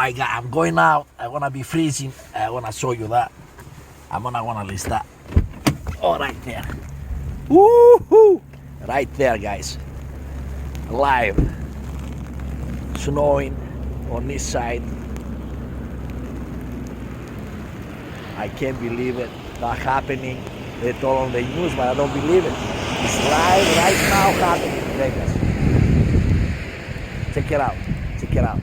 my God, I'm going out. I'm gonna be freezing. I wanna show you that. I'm gonna list that. Oh, right there. Woohoo! Right there, guys. Live. Snowing on this side. I can't believe it. Not happening. They told on the news, but I don't believe it. It's live right now happening in Vegas. Check it out. Check it out.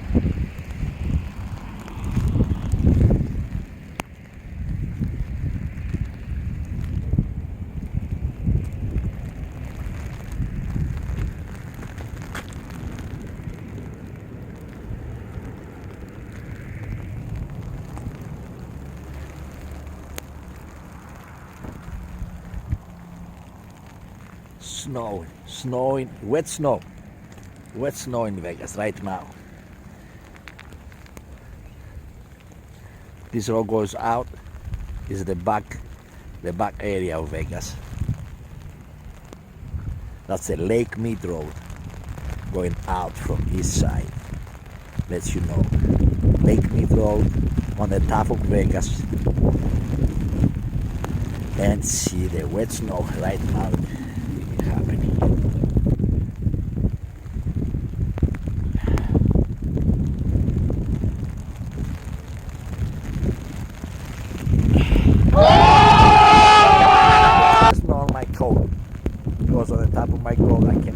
Snowing, wet snow in Vegas right now. This road goes out, is the back area of Vegas. That's the Lake Mead Road going out from east side. Lets you know, Lake Mead Road on the top of Vegas, and see the wet snow right now happening. Snow on my coat, because on the top of my coat I can